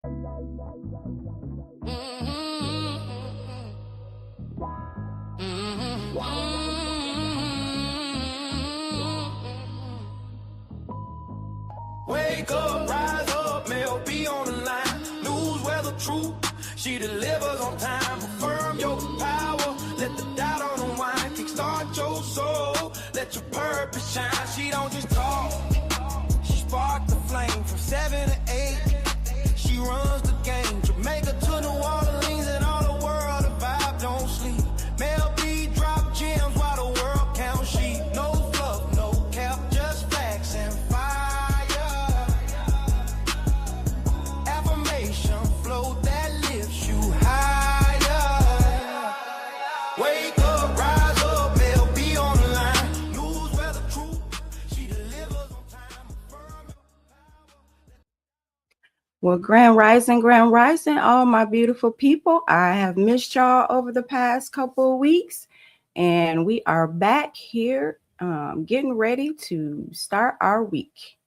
Wake up, rise up, Mell, be on the line. News, weather, truth, she delivers on time. Affirm your power, let the doubt unwind. Kickstart your soul, let your purpose shine. She don't just talk, she sparked the flame from 7 to 8. She runs the game, Jamaica to New Orleans and all the world. The vibe don't sleep. Mell B drop gems while the world counts sheep. No fluff, no cap, just facts and fire. Affirmation flow that lifts you higher. Wake up, rise up, Mell B on the line. News, weather, truth, she delivers on time. Well, grand rising, all my beautiful people. I have missed y'all over the past couple of weeks, and we are back here getting ready to start our week.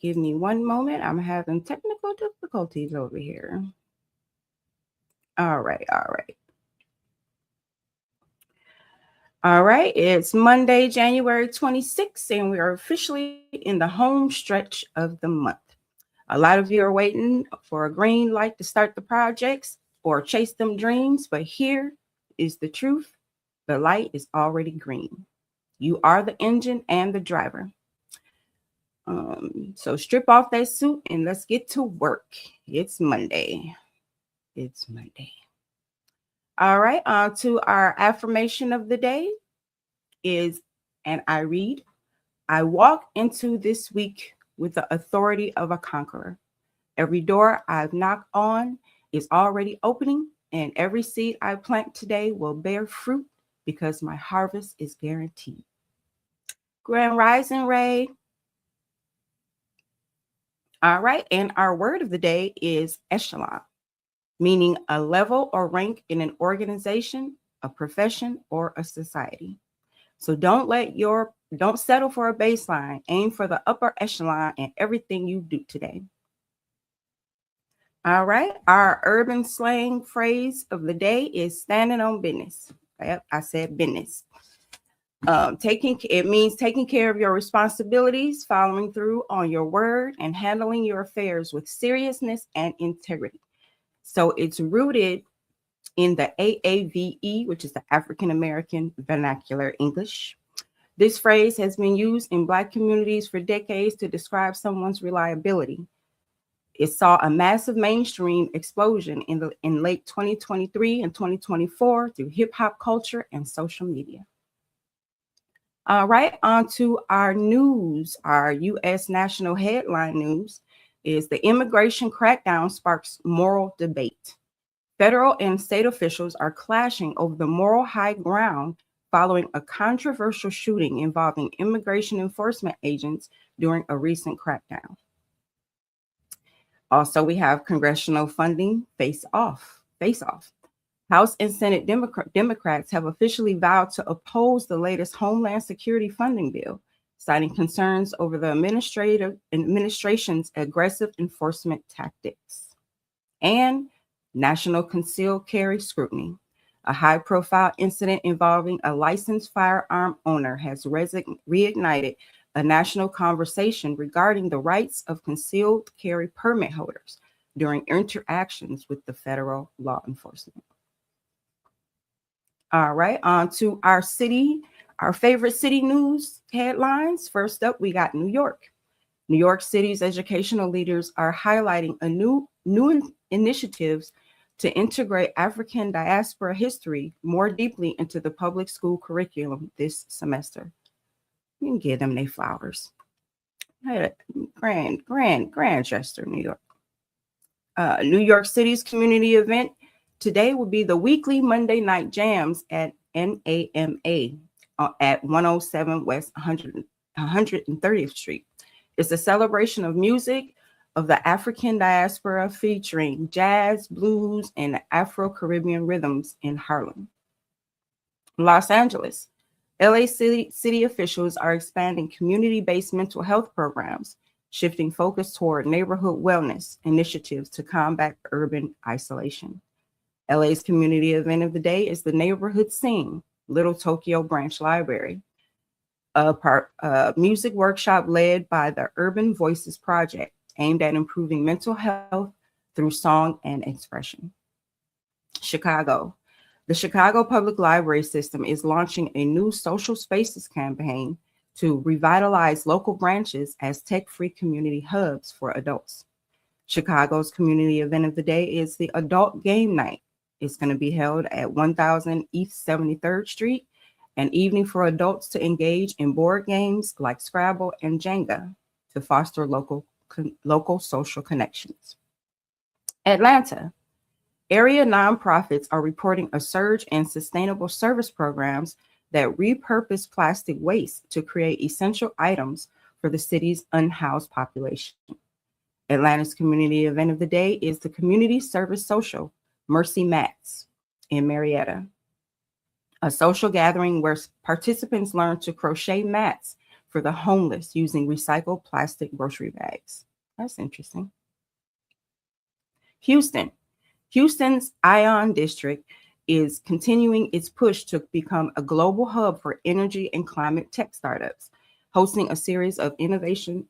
Give me one moment. I'm having technical difficulties over here. All right. It's Monday, January 26th, and we are officially in the home stretch of the month. A lot of you are waiting for a green light to start the projects or chase them dreams, but here is the truth. The light is already green. You are the engine and the driver. So strip off that suit and let's get to work. It's Monday. All right, on to our affirmation of the day is, and I read, I walk into this week with the authority of a conqueror. Every door I've knocked on is already opening, and every seed I plant today will bear fruit because my harvest is guaranteed. Grand Rising, Ray. All right, and our word of the day is echelon, meaning a level or rank in an organization, a profession, or a society. So don't settle for a baseline. Aim for the upper echelon in everything you do today. All right. Our urban slang phrase of the day is standing on business. Yep, I said business. It means taking care of your responsibilities, following through on your word, and handling your affairs with seriousness and integrity. So it's rooted in the AAVE, which is the African American Vernacular English. This phrase has been used in Black communities for decades to describe someone's reliability. It saw a massive mainstream explosion in late 2023 and 2024 through hip hop culture and social media. All right, on to our news. Our U.S. national headline news is the immigration crackdown sparks moral debate. Federal and state officials are clashing over the moral high ground following a controversial shooting involving immigration enforcement agents during a recent crackdown. Also, we have congressional funding face off. House and Senate Democrats have officially vowed to oppose the latest Homeland Security funding bill, citing concerns over the administration's aggressive enforcement tactics. And national concealed carry scrutiny. A high-profile incident involving a licensed firearm owner has reignited a national conversation regarding the rights of concealed carry permit holders during interactions with the federal law enforcement. All right, on to our favorite city news headlines. First up, we got New York. New York City's educational leaders are highlighting a new initiatives to integrate African diaspora history more deeply into the public school curriculum this semester. You can give them their flowers. Grandchester, New York. New York City's community event today will be the weekly Monday night jams at NAMA at 107 West 130th Street. It's a celebration of music of the African diaspora featuring jazz, blues, and Afro-Caribbean rhythms in Harlem. Los Angeles. LA City officials are expanding community-based mental health programs, shifting focus toward neighborhood wellness initiatives to combat urban isolation. LA's community event of the day is the Neighborhood Sing, Little Tokyo Branch Library, a music workshop led by the Urban Voices Project, aimed at improving mental health through song and expression. Chicago. The Chicago Public Library System is launching a new social spaces campaign to revitalize local branches as tech-free community hubs for adults. Chicago's community event of the day is the Adult Game Night. It's going to be held at 1000 East 73rd Street, an evening for adults to engage in board games like Scrabble and Jenga to foster local social connections. Atlanta. Area nonprofits are reporting a surge in sustainable service programs that repurpose plastic waste to create essential items for the city's unhoused population. Atlanta's community event of the day is the Community Service Social Mercy Mats in Marietta, a social gathering where participants learn to crochet mats for the homeless using recycled plastic grocery bags. That's interesting. Houston's Ion District is continuing its push to become a global hub for energy and climate tech startups, hosting a series of innovation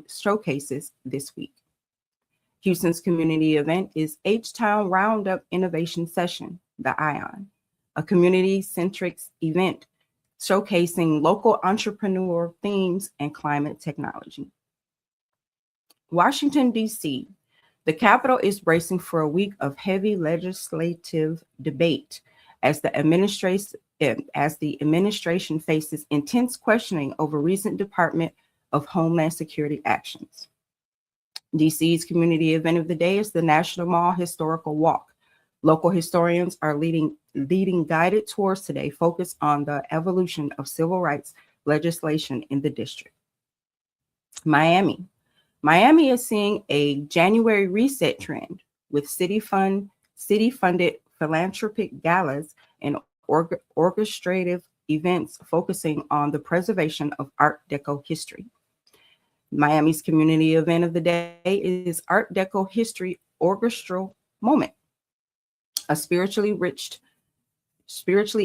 showcases this week. Houston's community event is H-Town Roundup Innovation Session, the Ion, a community-centric event showcasing local entrepreneur themes and climate technology. Washington, D.C. The Capitol is bracing for a week of heavy legislative debate as the administration faces intense questioning over recent Department of Homeland Security actions. DC's community event of the day is the National Mall Historical Walk. Local historians are leading guided tours today focused on the evolution of civil rights legislation in the district. Miami is seeing a January reset trend with city-funded philanthropic galas and orchestrative events focusing on the preservation of Art Deco history. Miami's community event of the day is Art Deco History Orchestral Moment, a spiritually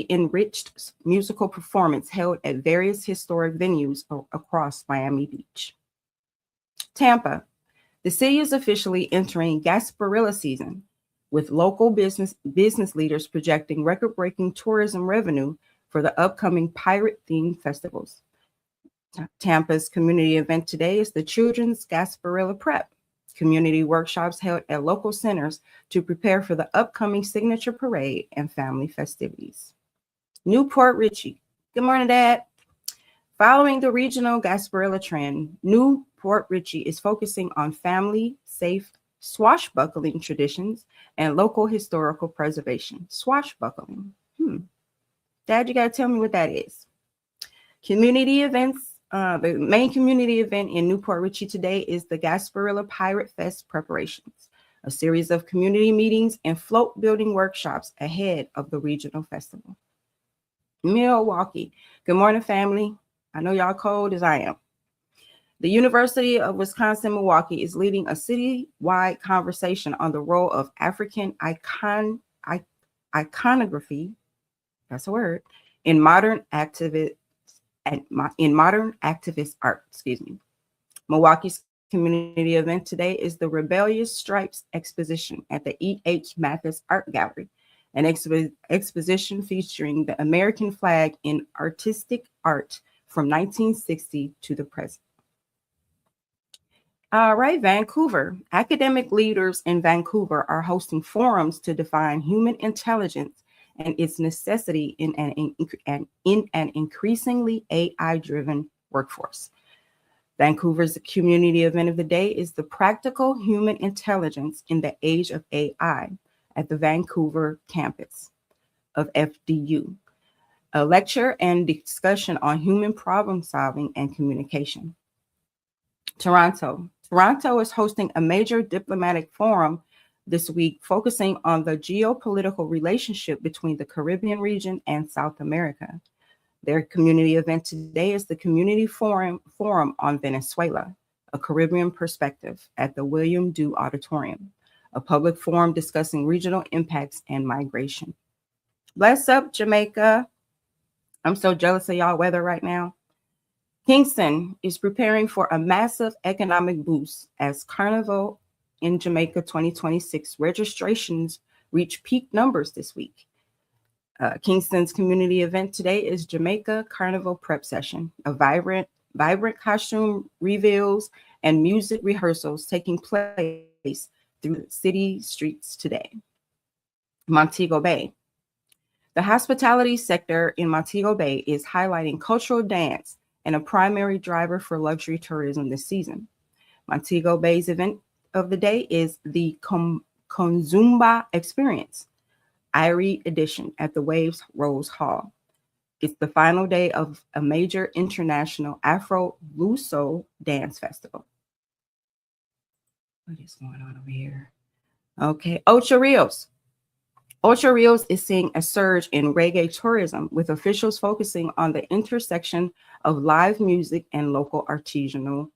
enriched musical performance held at various historic venues across Miami Beach. Tampa. The city is officially entering Gasparilla season, with local business leaders projecting record-breaking tourism revenue for the upcoming pirate-themed festivals. Tampa's community event today is the Children's Gasparilla Prep, community workshops held at local centers to prepare for the upcoming signature parade and family festivities. Newport Richey. Good morning, Dad. Following the regional Gasparilla trend, Newport Richey is focusing on family-safe swashbuckling traditions and local historical preservation. Swashbuckling. Dad, you got to tell me what that is. Community events. The main community event in Newport Richey today is the Gasparilla Pirate Fest preparations, a series of community meetings and float building workshops ahead of the regional festival. Milwaukee. Good morning, family. I know y'all cold as I am. The University of Wisconsin-Milwaukee is leading a citywide conversation on the role of African iconography, that's a word, in modern activist art. Milwaukee's community event today is the Rebellious Stripes exposition at the E.H. Mathis Art Gallery, an exposition featuring the American flag in artistic art from 1960 to the present. All right, Vancouver. Academic leaders in Vancouver are hosting forums to define human intelligence and its necessity in an increasingly AI-driven workforce. Vancouver's community event of the day is the Practical Human Intelligence in the Age of AI at the Vancouver campus of FDU, a lecture and discussion on human problem solving and communication. Toronto is hosting a major diplomatic forum this week focusing on the geopolitical relationship between the Caribbean region and South America. Their community event today is the Community Forum on Venezuela, A Caribbean Perspective at the William Dew Auditorium, a public forum discussing regional impacts and migration. Bless up, Jamaica. I'm so jealous of y'all weather right now. Kingston is preparing for a massive economic boost as Carnival in Jamaica 2026 registrations reach peak numbers this week. Kingston's community event today is Jamaica Carnival Prep Session, a vibrant costume reveals and music rehearsals taking place through the city streets today. Montego Bay. The hospitality sector in Montego Bay is highlighting cultural dance and a primary driver for luxury tourism this season. Montego Bay's event of the day is the Konzumba Experience, Irie edition at the Waves Rose Hall. It's the final day of a major international Afro-Luso dance festival. What is going on over here? Okay, Ocho Rios. Ocho Rios is seeing a surge in reggae tourism, with officials focusing on the intersection of live music and local artisanal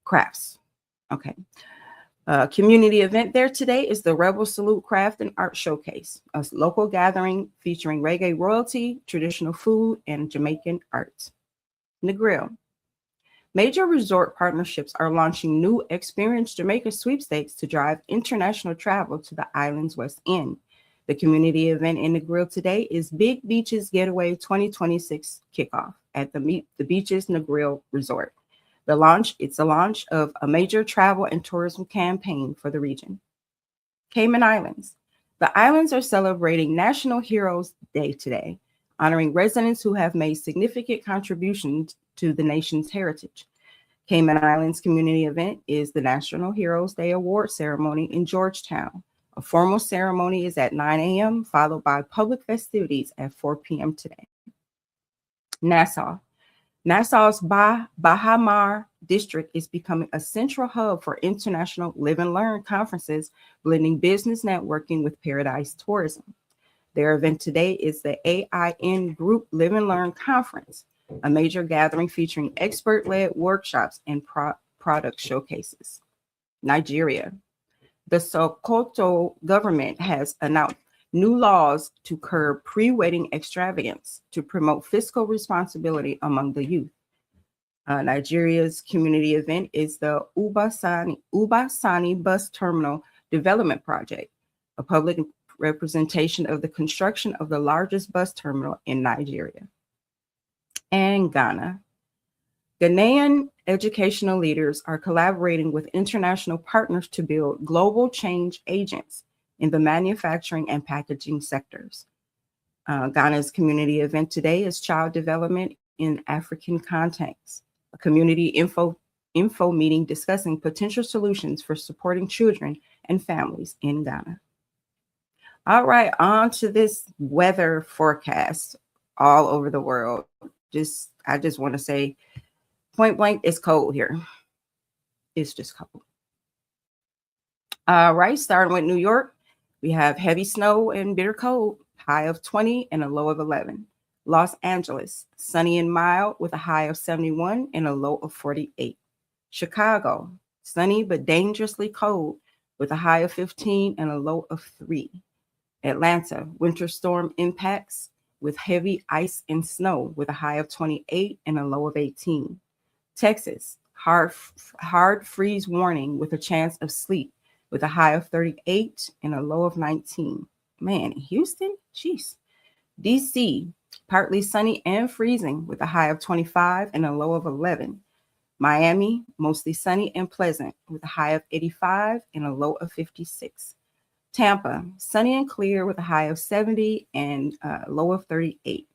crafts. Okay. Community event there today is the Rebel Salute Craft and Art Showcase, a local gathering featuring reggae royalty, traditional food, and Jamaican arts. Negril. Major resort partnerships are launching new Experience Jamaica sweepstakes to drive international travel to the island's West End. The community event in Negril today is Big Beaches Getaway 2026 kickoff at the Beaches Negril Resort. It's a launch of a major travel and tourism campaign for the region. Cayman Islands. The islands are celebrating National Heroes Day today, honoring residents who have made significant contributions to the nation's heritage. Cayman Islands community event is the National Heroes Day Award ceremony in Georgetown. A formal ceremony is at 9 a.m., followed by public festivities at 4 p.m. today. Nassau. Nassau's Baha Mar district is becoming a central hub for international live and learn conferences, blending business networking with paradise tourism. Their event today is the AIN Group Live and Learn Conference, a major gathering featuring expert-led workshops and product showcases. Nigeria. The Sokoto government has announced new laws to curb pre-wedding extravagance to promote fiscal responsibility among the youth. Nigeria's community event is the Ubasani Bus Terminal Development Project, a public representation of the construction of the largest bus terminal in Nigeria. And Ghana. Ghanaian educational leaders are collaborating with international partners to build global change agents in the manufacturing and packaging sectors. Ghana's community event today is Child Development in African Contexts, a community info meeting discussing potential solutions for supporting children and families in Ghana. All right, on to this weather forecast all over the world. I just want to say, point blank, it's cold here. It's just cold. All right, starting with New York, we have heavy snow and bitter cold, high of 20 and a low of 11. Los Angeles, sunny and mild with a high of 71 and a low of 48. Chicago, sunny but dangerously cold with a high of 15 and a low of 3. Atlanta, winter storm impacts with heavy ice and snow with a high of 28 and a low of 18. Texas, hard freeze warning with a chance of sleet with a high of 38 and a low of 19. Man, Houston, jeez. DC, partly sunny and freezing with a high of 25 and a low of 11. Miami, mostly sunny and pleasant with a high of 85 and a low of 56. Tampa, sunny and clear with a high of 70 and a low of 38.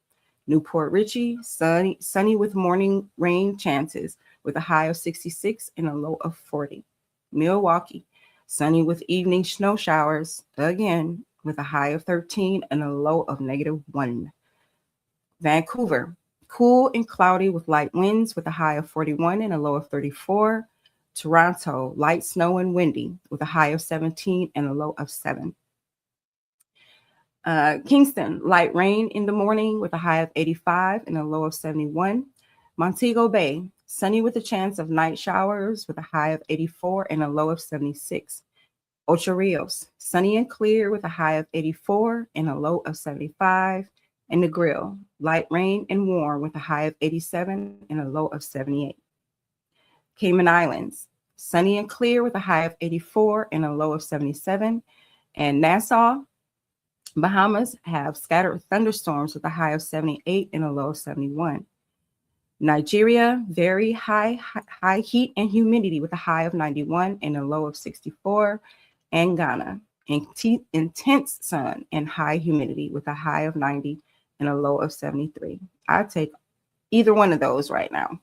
Newport Richey, sunny with morning rain chances with a high of 66 and a low of 40. Milwaukee, sunny with evening snow showers, again with a high of 13 and a low of -1. Vancouver, cool and cloudy with light winds with a high of 41 and a low of 34. Toronto, light snow and windy with a high of 17 and a low of 7. Kingston, light rain in the morning with a high of 85 and a low of 71. Montego Bay, Sunny with a chance of night showers with a high of 84 and a low of 76. Ocho Rios, sunny and clear with a high of 84 and a low of 75. And Negril, light rain and warm with a high of 87 and a low of 78. Cayman Islands, sunny and clear with a high of 84 and a low of 77. And Nassau, Bahamas, have scattered thunderstorms with a high of 78 and a low of 71. Nigeria, very high heat and humidity with a high of 91 and a low of 64. And Ghana, intense sun and high humidity with a high of 90 and a low of 73. I'd take either one of those right now.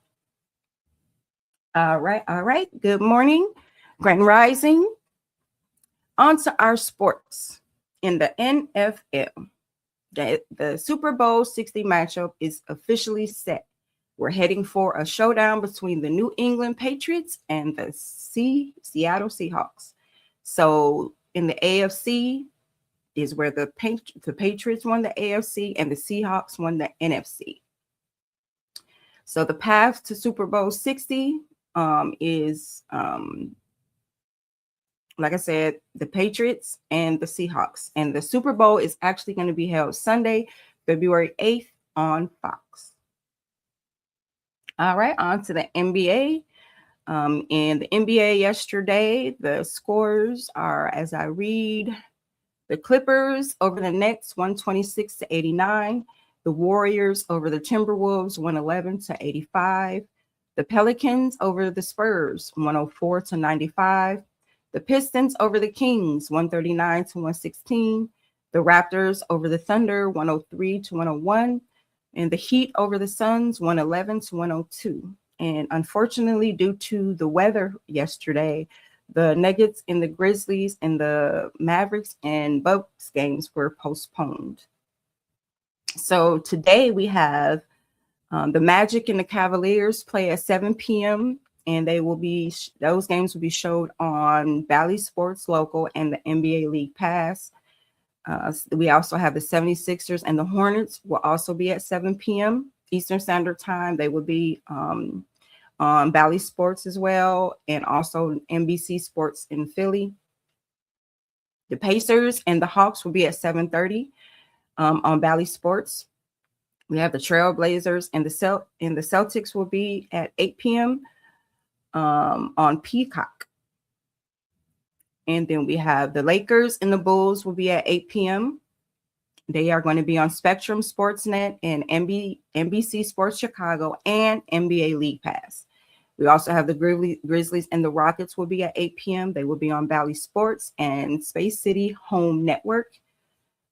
All right. Good morning, Grand Rising. On to our sports. In the NFL, the Super Bowl 60 matchup is officially set. We're heading for a showdown between the New England Patriots and the Seattle Seahawks. So in the AFC is where the Patriots won the AFC and the Seahawks won the NFC. So the path to Super Bowl 60 is, like I said, the Patriots and the Seahawks. And the Super Bowl is actually going to be held Sunday, February 8th on Fox. All right, on to the NBA. In the NBA yesterday, the scores are, as I read, the Clippers over the Nets 126-89, the Warriors over the Timberwolves 111-85, the Pelicans over the Spurs 104-95, the Pistons over the Kings 139-116, the Raptors over the Thunder 103-101, and the Heat over the Suns 111-102. And unfortunately, due to the weather yesterday, the Nuggets and the Grizzlies and the Mavericks and Bucks games were postponed. So today we have the Magic and the Cavaliers play at 7 p.m. and those games will be showed on Bally Sports Local and the NBA League Pass. We also have the 76ers and the Hornets will also be at 7 p.m. Eastern Standard Time. They will be on Bally Sports as well, and also NBC Sports in Philly. The Pacers and the Hawks will be at 7:30 on Bally Sports. We have the Trailblazers and the Celtics will be at 8 p.m. On Peacock. And then we have the Lakers and the Bulls will be at 8 p.m. They are going to be on Spectrum Sportsnet and NBC Sports Chicago and NBA League Pass. We also have the Grizzlies and the Rockets will be at 8 p.m. They will be on Bally Sports and Space City Home Network.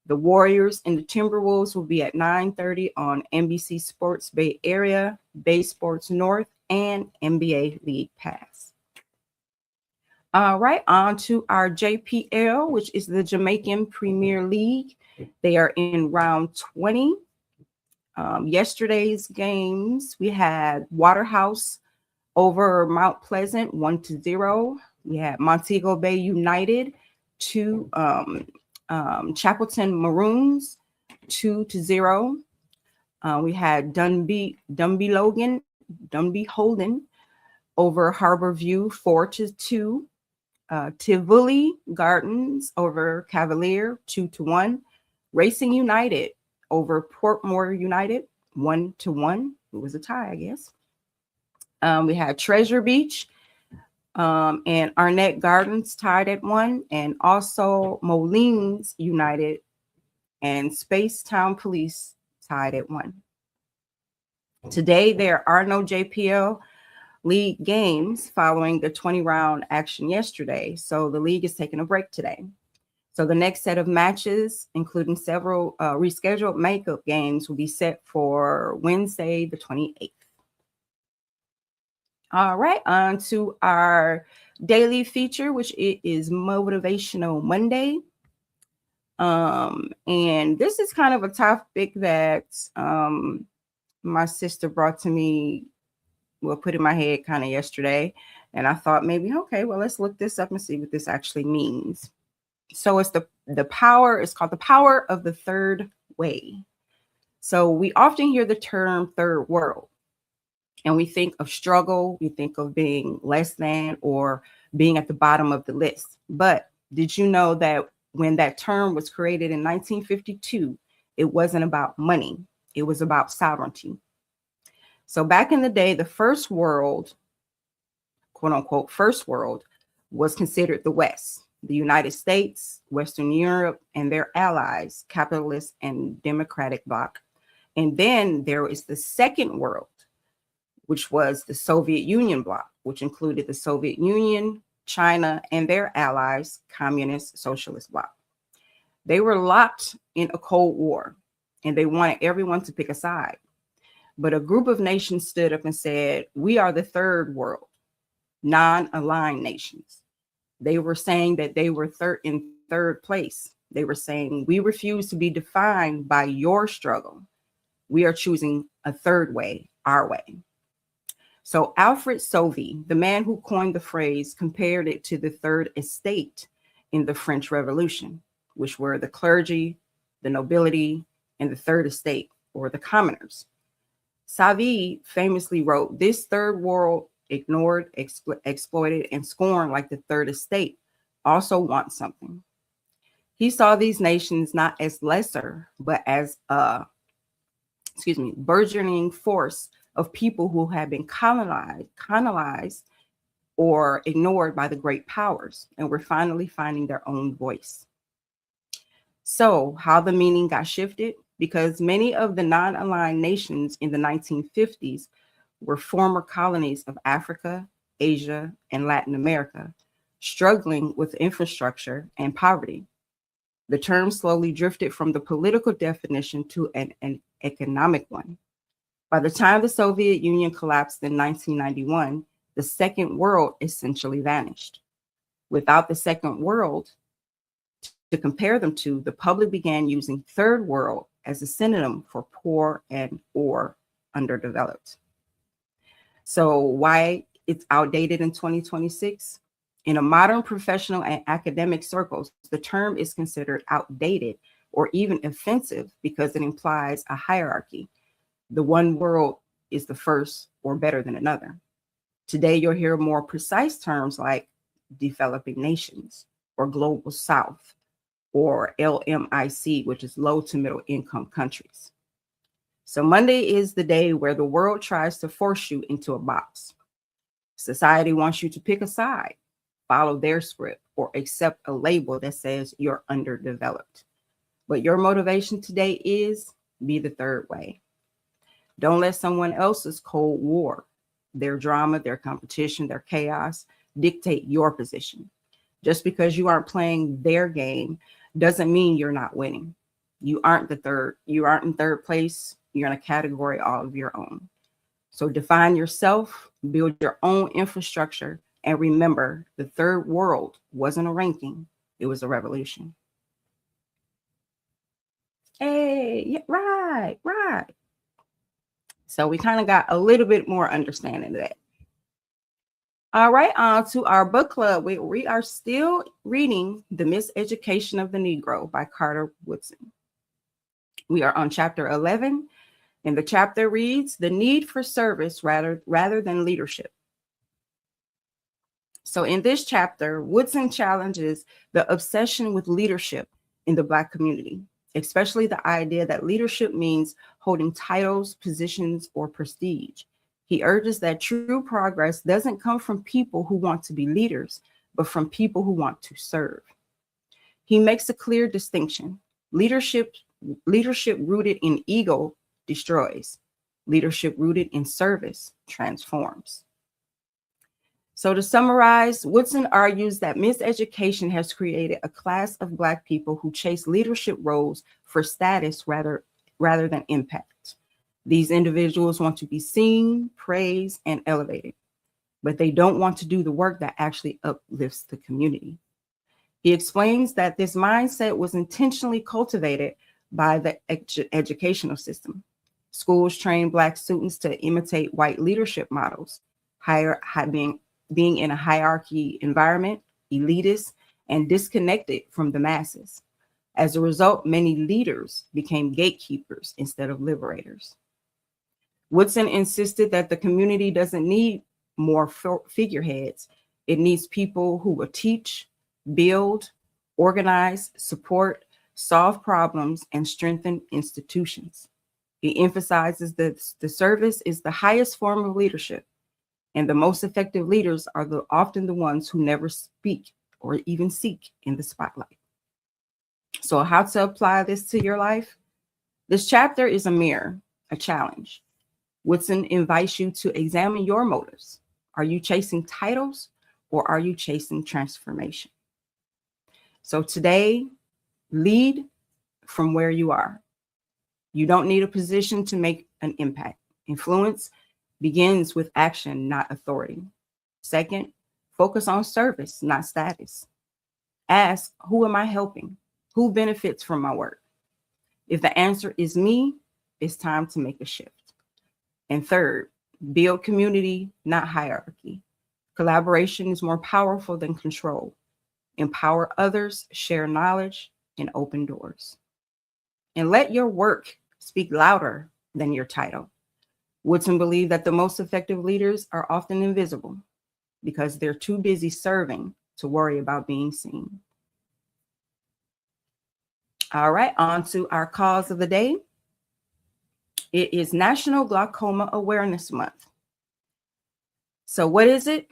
The Warriors and the Timberwolves will be at 9:30 on NBC Sports Bay Area, Bay Sports North, and NBA League Pass. All right, on to our JPL, which is the Jamaican Premier League. They are in round 20. Yesterday's games, we had Waterhouse over Mount Pleasant 1-0. We had Montego Bay United to Chapelton Maroons 2-0. We had Dunby Holden over Harborview 4-2. Tivoli Gardens over Cavalier 2-1. Racing United over Portmore United 1-1. It was a tie, I guess. We had Treasure Beach and Arnett Gardens tied at 1, and also Moline United and Spacetown Police tied at 1. Today, there are no JPL League games following the 20-round action yesterday, so the league is taking a break today. So the next set of matches, including several rescheduled makeup games, will be set for Wednesday, the 28th. All right, on to our daily feature, which is Motivational Monday. And this is kind of a topic that my sister brought to me, put in my head kind of yesterday. And I thought maybe, okay, well, let's look this up and see what this actually means. So it's it's called the power of the third way. So we often hear the term third world. And we think of struggle, we think of being less than or being at the bottom of the list. But did you know that when that term was created in 1952, it wasn't about money, it was about sovereignty. So back in the day, the first world, quote unquote, first world, was considered the West, the United States, Western Europe, and their allies, capitalist and democratic bloc. And then there is the second world, which was the Soviet Union bloc, which included the Soviet Union, China, and their allies, communist socialist bloc. They were locked in a Cold War, and they wanted everyone to pick a side. But a group of nations stood up and said, we are the third world, non-aligned nations. They were saying that they were in third place. They were saying, we refuse to be defined by your struggle. We are choosing a third way, our way. So Alfred Sauvy, the man who coined the phrase, compared it to the third estate in the French Revolution, which were the clergy, the nobility, and the third estate, or the commoners. Sauvy famously wrote, this third world, ignored, exploited, and scorned like the third estate, also wants something. He saw these nations not as lesser, but as a, burgeoning force of people who had been colonized or ignored by the great powers, and were finally finding their own voice. So how the meaning got shifted? Because many of the non-aligned nations in the 1950s were former colonies of Africa, Asia, and Latin America, struggling with infrastructure and poverty. The term slowly drifted from the political definition to an economic one. By the time the Soviet Union collapsed in 1991, the second world essentially vanished. Without the second world to compare them to, the public began using third world as a synonym for poor and or underdeveloped. So why it's outdated in 2026? In a modern professional and academic circles, the term is considered outdated or even offensive because it implies a hierarchy. The one world is the first or better than another. Today, you'll hear more precise terms like developing nations or global south or LMIC, which is low to middle income countries. So Monday is the day where the world tries to force you into a box. Society wants you to pick a side, follow their script, or accept a label that says you're underdeveloped. But your motivation today is be the third way. Don't let someone else's Cold War, their drama, their competition, their chaos dictate your position. Just because you aren't playing their game doesn't mean you're not winning. You aren't in third place. You're in a category all of your own. So define yourself, build your own infrastructure, and remember the third world wasn't a ranking, it was a revolution. Hey, yeah, right. So we kind of got a little bit more understanding of that. All right, on to our book club. We are still reading The Miseducation of the Negro by Carter Woodson. We are on chapter 11, and the chapter reads, The Need for Service Rather Than Leadership. So in this chapter, Woodson challenges the obsession with leadership in the Black community, especially the idea that leadership means holding titles, positions, or prestige. He urges that true progress doesn't come from people who want to be leaders, but from people who want to serve. He makes a clear distinction. Leadership rooted in ego destroys. Leadership rooted in service transforms. So to summarize, Woodson argues that miseducation has created a class of Black people who chase leadership roles for status rather than impact. These individuals want to be seen, praised, and elevated, but they don't want to do the work that actually uplifts the community. He explains that this mindset was intentionally cultivated by the educational system. Schools train Black students to imitate white leadership models, being in a hierarchy environment, elitist, and disconnected from the masses. As a result, many leaders became gatekeepers instead of liberators. Woodson insisted that the community doesn't need more figureheads. It needs people who will teach, build, organize, support, solve problems, and strengthen institutions. He emphasizes that the service is the highest form of leadership, and the most effective leaders are often the ones who never speak or even seek in the spotlight. So, how to apply this to your life? This chapter is a mirror, a challenge. Woodson invites you to examine your motives. Are you chasing titles or are you chasing transformation? So today, lead from where you are. You don't need a position to make an impact. Influence begins with action, not authority. Second, focus on service, not status. Ask, who am I helping? Who benefits from my work? If the answer is me, it's time to make a shift. And third, build community, not hierarchy. Collaboration is more powerful than control. Empower others, share knowledge, and open doors. And let your work speak louder than your title. Woodson believed that the most effective leaders are often invisible because they're too busy serving to worry about being seen. All right, on to our cause of the day. It is National Glaucoma Awareness Month. So what is it?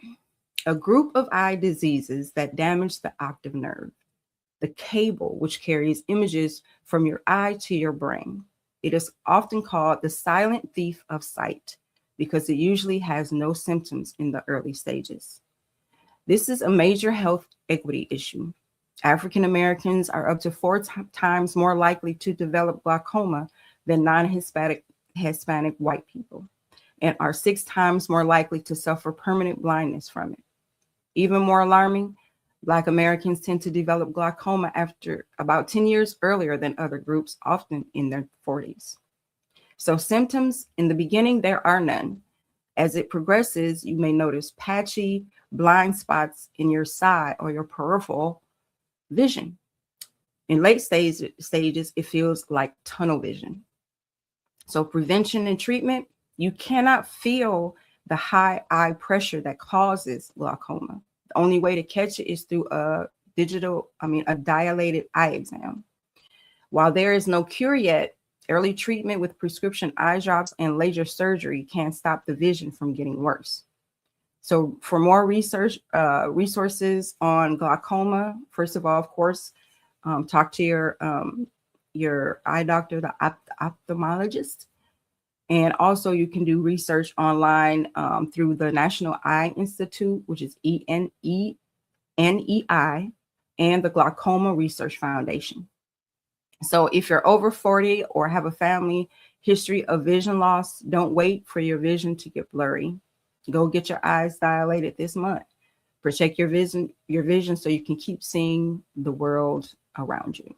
A group of eye diseases that damage the optic nerve, the cable which carries images from your eye to your brain. It is often called the silent thief of sight because it usually has no symptoms in the early stages. This is a major health equity issue. African Americans are up to 4 times more likely to develop glaucoma than non-Hispanic white people, and are 6 times more likely to suffer permanent blindness from it. Even more alarming, Black Americans tend to develop glaucoma after about 10 years earlier than other groups, often in their 40s. So symptoms, in the beginning, there are none. As it progresses, you may notice patchy blind spots in your side or your peripheral vision. In late stages, it feels like tunnel vision. So prevention and treatment, you cannot feel the high eye pressure that causes glaucoma. The only way to catch it is through a dilated eye exam. While there is no cure yet, early treatment with prescription eye drops and laser surgery can stop the vision from getting worse. So for more resources on glaucoma, first of all, of course, talk to your eye doctor, the ophthalmologist. And also you can do research online through the National Eye Institute, which is ENEI, and the Glaucoma Research Foundation. So if you're over 40 or have a family history of vision loss, don't wait for your vision to get blurry. Go get your eyes dilated this month. Protect your vision so you can keep seeing the world around you.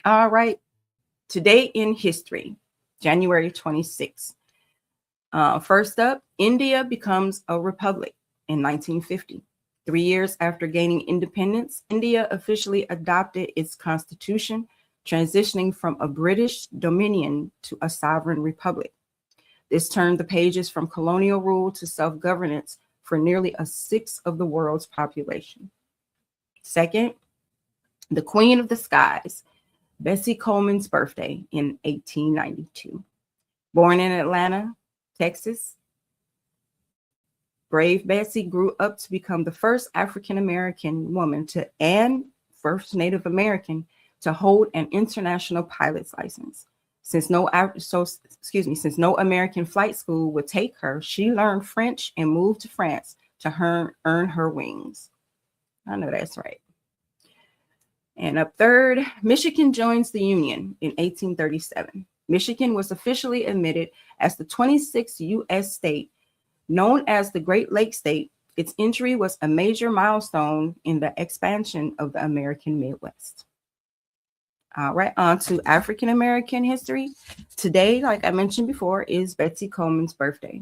All right. Today in history, January 26th. First up, India becomes a republic in 1950. 3 years after gaining independence, India officially adopted its constitution, transitioning from a British dominion to a sovereign republic. This turned the pages from colonial rule to self-governance for nearly a sixth of the world's population. Second, the Queen of the Skies, Bessie Coleman's birthday in 1892. Born in Atlanta, Texas, brave Bessie grew up to become the first African-American woman and first Native American to hold an international pilot's license. Since no American flight school would take her, she learned French and moved to France to earn her wings. I know that's right. And up third, Michigan joins the Union in 1837. Michigan was officially admitted as the 26th U.S. state. Known as the Great Lakes State, its entry was a major milestone in the expansion of the American Midwest. All right, on to African American history. Today, like I mentioned before, is Bessie Coleman's birthday.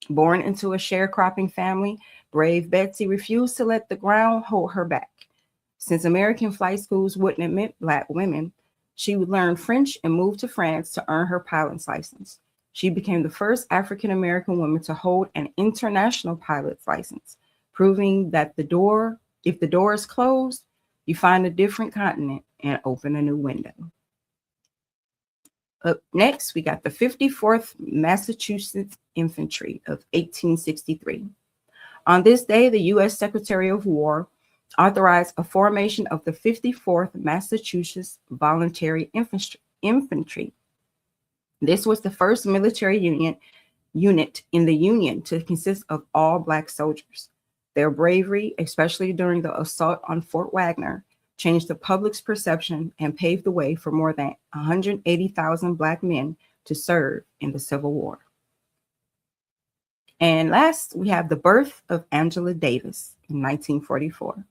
Born into a sharecropping family, brave Bessie refused to let the ground hold her back. Since American flight schools wouldn't admit Black women, she would learn French and move to France to earn her pilot's license. She became the first African American woman to hold an international pilot's license, proving that if the door is closed, you find a different continent and open a new window. Up next, we got the 54th Massachusetts Infantry of 1863. On this day, the U.S. Secretary of War authorized a formation of the 54th Massachusetts Voluntary Infantry. This was the first military unit in the Union to consist of all Black soldiers. Their bravery, especially during the assault on Fort Wagner, changed the public's perception and paved the way for more than 180,000 Black men to serve in the Civil War. And last, we have the birth of Angela Davis in 1944.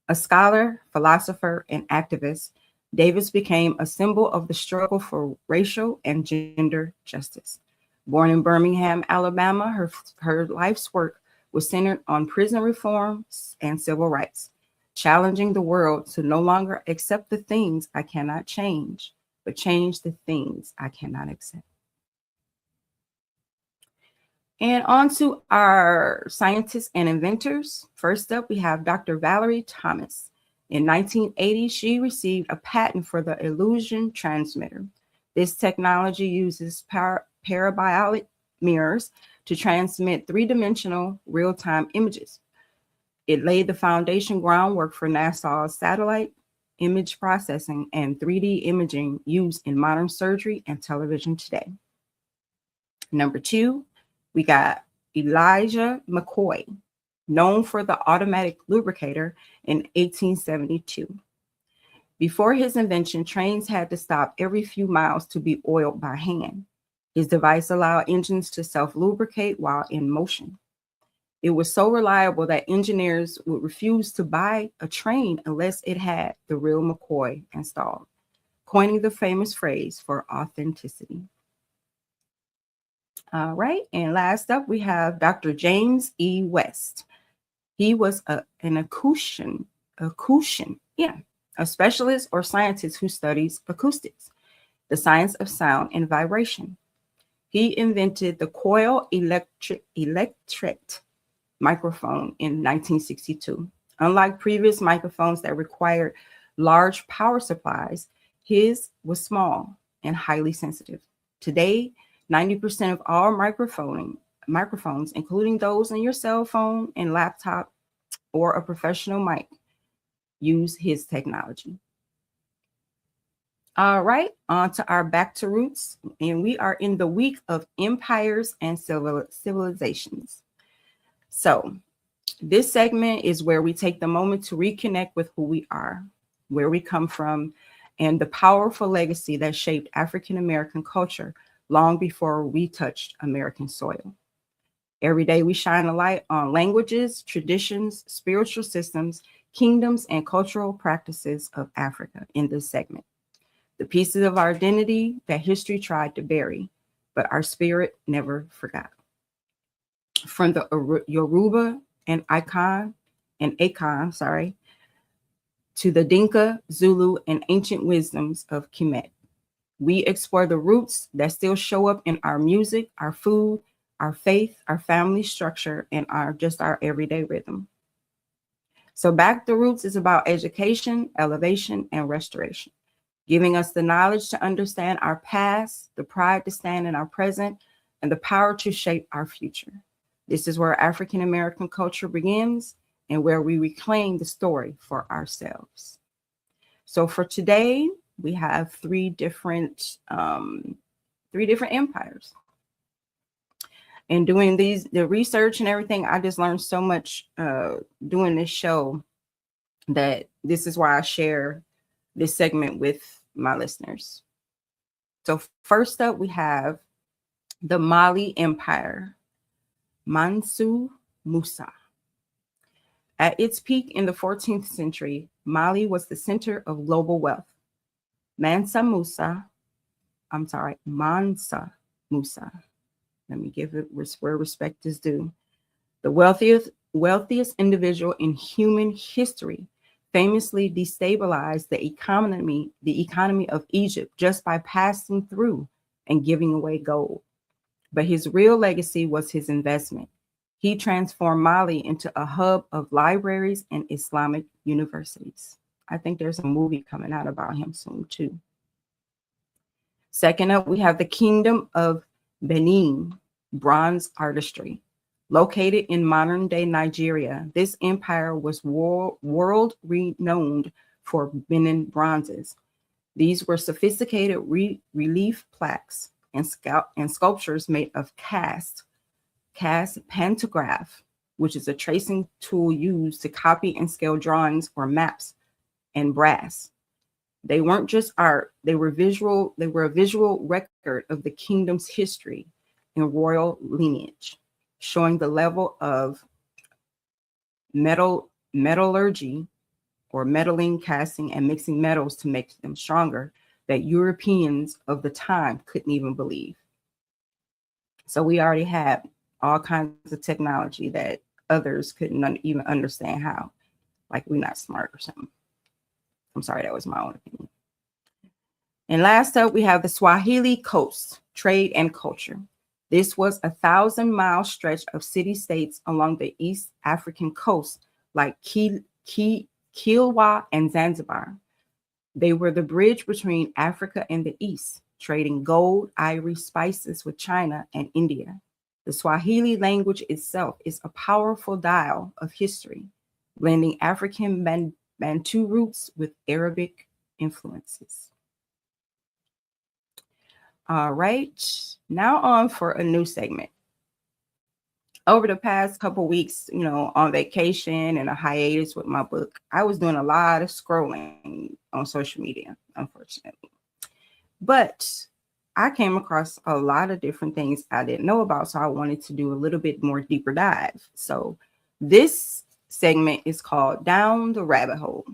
A scholar, philosopher, and activist, Davis became a symbol of the struggle for racial and gender justice. Born in Birmingham, Alabama, her life's work was centered on prison reforms and civil rights, challenging the world to no longer accept the things I cannot change, but change the things I cannot accept. And on to our scientists and inventors. First up, we have Dr. Valerie Thomas. In 1980, she received a patent for the illusion transmitter. This technology uses parabolic mirrors to transmit three-dimensional real-time images. It laid the foundation groundwork for NASA's satellite image processing and 3D imaging used in modern surgery and television today. Number two, we got Elijah McCoy, known for the automatic lubricator in 1872. Before his invention, trains had to stop every few miles to be oiled by hand. His device allowed engines to self-lubricate while in motion. It was so reliable that engineers would refuse to buy a train unless it had the real McCoy installed, coining the famous phrase for authenticity. All right, and last up, we have Dr. James E. West. He was an acoustician, a specialist or scientist who studies acoustics, the science of sound and vibration. He invented the coil electret microphone in 1962. Unlike previous microphones that required large power supplies, his was small and highly sensitive. Today, 90% of all microphones, including those in your cell phone and laptop or a professional mic, use his technology. All right, on to our Back to Roots, and we are in the week of empires and civilizations. So this segment is where we take the moment to reconnect with who we are, where we come from, and the powerful legacy that shaped African American culture long before we touched American soil. Every day we shine a light on languages, traditions, spiritual systems, kingdoms, and cultural practices of Africa in this segment. The pieces of our identity that history tried to bury, but our spirit never forgot. From the Yoruba and Akon, to the Dinka, Zulu, and ancient wisdoms of Kemet. We explore the roots that still show up in our music, our food, our faith, our family structure, and our everyday rhythm. So Back to Roots is about education, elevation, and restoration, giving us the knowledge to understand our past, the pride to stand in our present, and the power to shape our future. This is where African American culture begins and where we reclaim the story for ourselves. So for today, we have three different empires. And doing the research and everything, I just learned so much doing this show that this is why I share this segment with my listeners. So first up, we have the Mali Empire, Mansa Musa. At its peak in the 14th century, Mali was the center of global wealth. Mansa Musa. Let me give it where respect is due. The wealthiest individual in human history famously destabilized the economy of Egypt just by passing through and giving away gold. But his real legacy was his investment. He transformed Mali into a hub of libraries and Islamic universities. I think there's a movie coming out about him soon, too. Second up, we have the Kingdom of Benin, bronze artistry. Located in modern day Nigeria, this empire was world renowned for Benin bronzes. These were sophisticated relief plaques and sculptures made of cast pantograph, which is a tracing tool used to copy and scale drawings or maps, and brass. They weren't just art, they were a visual record of the kingdom's history and royal lineage, showing the level of metallurgy or metalling, casting, and mixing metals to make them stronger that Europeans of the time couldn't even believe. So we already had all kinds of technology that others couldn't even understand how. Like we're not smart or something. I'm sorry, that was my own opinion. And last up, we have the Swahili Coast, trade and culture. This was a 1,000-mile stretch of city-states along the East African coast, like Kilwa and Zanzibar. They were the bridge between Africa and the East, trading gold, ivory, spices with China and India. The Swahili language itself is a powerful dial of history, blending African Bantu roots with Arabic influences. All right, now on for a new segment. Over the past couple weeks, on vacation and a hiatus with my book, I was doing a lot of scrolling on social media, unfortunately. But I came across a lot of different things I didn't know about, so I wanted to do a little bit more deeper dive. So this segment is called Down the Rabbit Hole.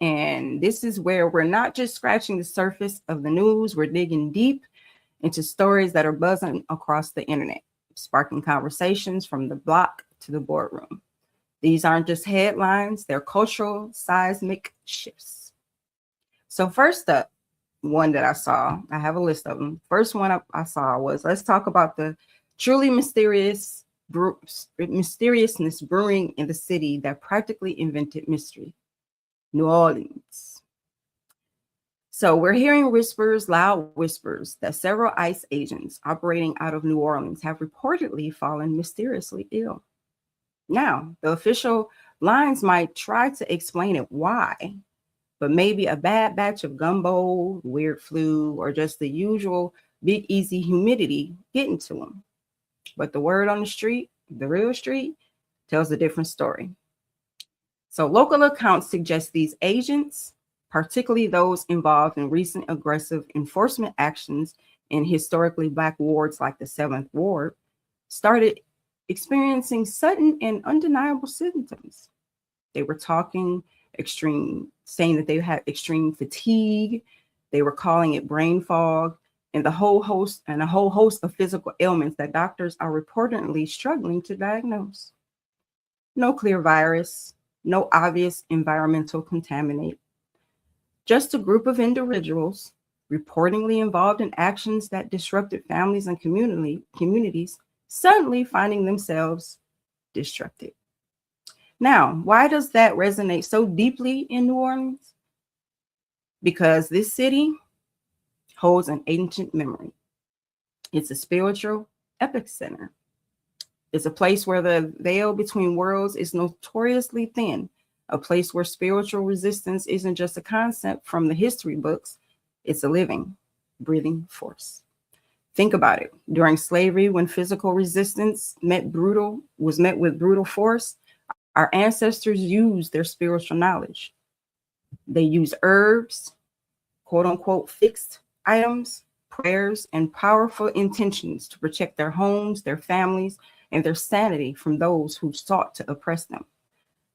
And this is where we're not just scratching the surface of the news, we're digging deep into stories that are buzzing across the internet, sparking conversations from the block to the boardroom. These aren't just headlines, they're cultural seismic shifts. So first up, one that I saw, I have a list of them. First one I saw was, let's talk about the truly mysteriousness brewing in the city that practically invented mystery, New Orleans. So we're hearing whispers, loud whispers, that several ICE agents operating out of New Orleans have reportedly fallen mysteriously ill. Now, the official lines might try to explain it why, but maybe a bad batch of gumbo, weird flu, or just the usual big easy humidity getting to them. But the word on the street, the real street, tells a different story. So local accounts suggest these agents, particularly those involved in recent aggressive enforcement actions in historically Black wards like the 7th Ward, started experiencing sudden and undeniable symptoms. They were saying that they had extreme fatigue. They were calling it brain fog and a whole host of physical ailments that doctors are reportedly struggling to diagnose. No clear virus, no obvious environmental contaminant, just a group of individuals reportedly involved in actions that disrupted families and communities suddenly finding themselves disrupted. Now, why does that resonate so deeply in New Orleans? Because this city holds an ancient memory. It's a spiritual epicenter. It's a place where the veil between worlds is notoriously thin, a place where spiritual resistance isn't just a concept from the history books, it's a living, breathing force. Think about it. During slavery, when physical resistance was met with brutal force, our ancestors used their spiritual knowledge. They used herbs, quote unquote, fixed items, prayers, and powerful intentions to protect their homes, their families, and their sanity from those who sought to oppress them.